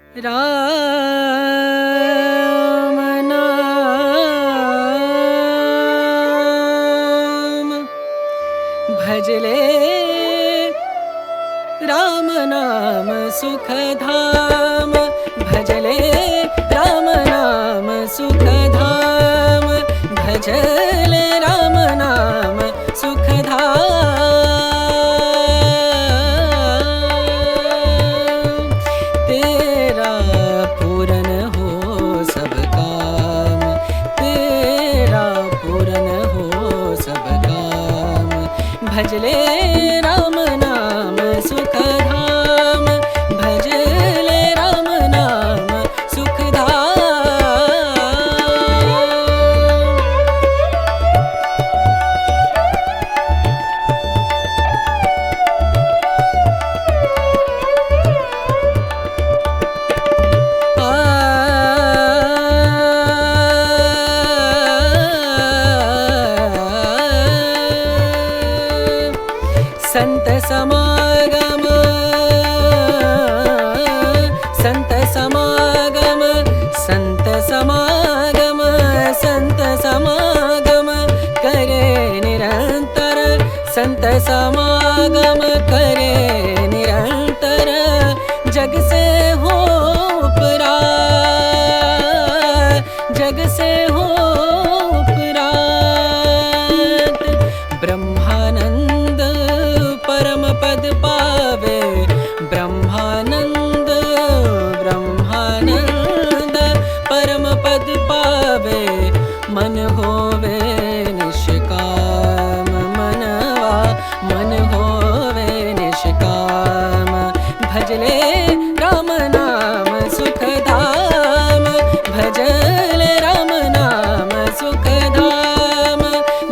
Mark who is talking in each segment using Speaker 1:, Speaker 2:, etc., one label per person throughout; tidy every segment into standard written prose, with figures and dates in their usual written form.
Speaker 1: राम नाम भजले राम नाम सुखधाम भजले राम नाम सुखधाम भजले राम नाम सुखधाम तेरा पूरन हो सब काम तेरा पूरन हो सब काम भजले राम नाम सुखधाम भजले राम नाम सुखधाम संत समागम संत समागम संत समागम संत समागम करे निरंतर संत समागम करे निरंतर जग से हो उपरात जग से हो उपरात ब्रह्मानंद परम पद पावे ब्रह्मानंद ब्रह्मानंद परम पद पावे मन होवे निष्काम मनवा मन होवे निष्काम भजले राम नाम सुखधाम भजले राम नाम सुखधाम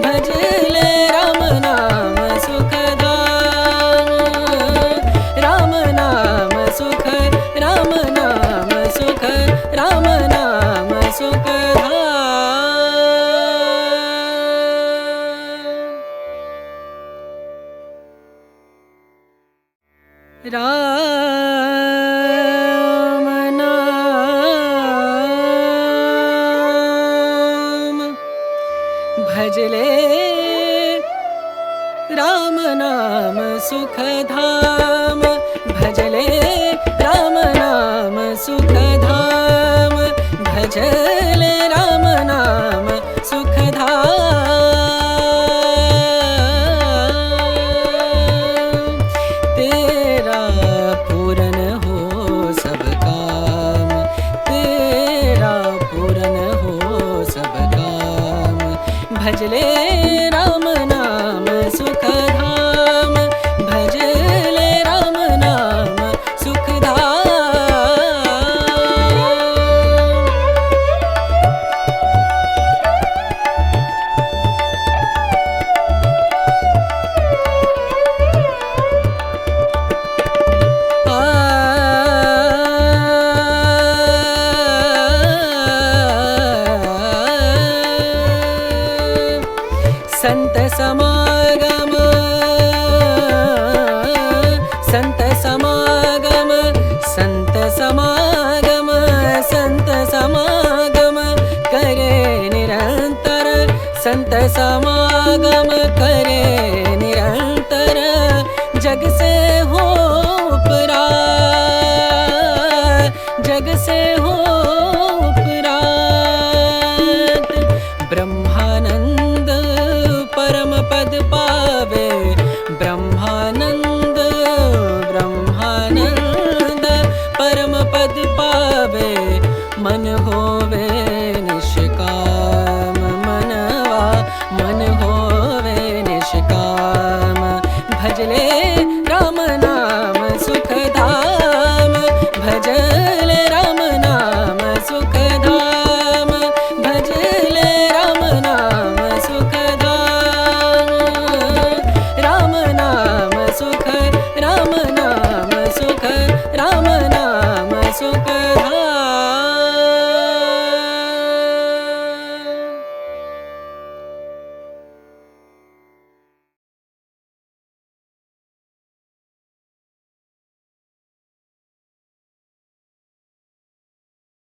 Speaker 1: भजले राम नाम सुखधाम राम नाम सुख राम नाम सुख राम नाम सुखधाम राम नाम भजले राम नाम सुखधाम भजले राम नाम सुखधाम भजले राम नाम सुखधाम तेरा पूरन हो सब काम तेरा पूरन हो सब काम भजले राम नाम सुखधाम भजले राम नाम सुखधाम संत समागम संत समागम संत समागम संत समागम करे निरंतर संत समागम करे निरंतर जग से हो उपरात जग से हो उपरात ब्रह्मानंद परम पद पावे ब्रह्मानंद ब्रह्मानंद परम पद पावे मन होवे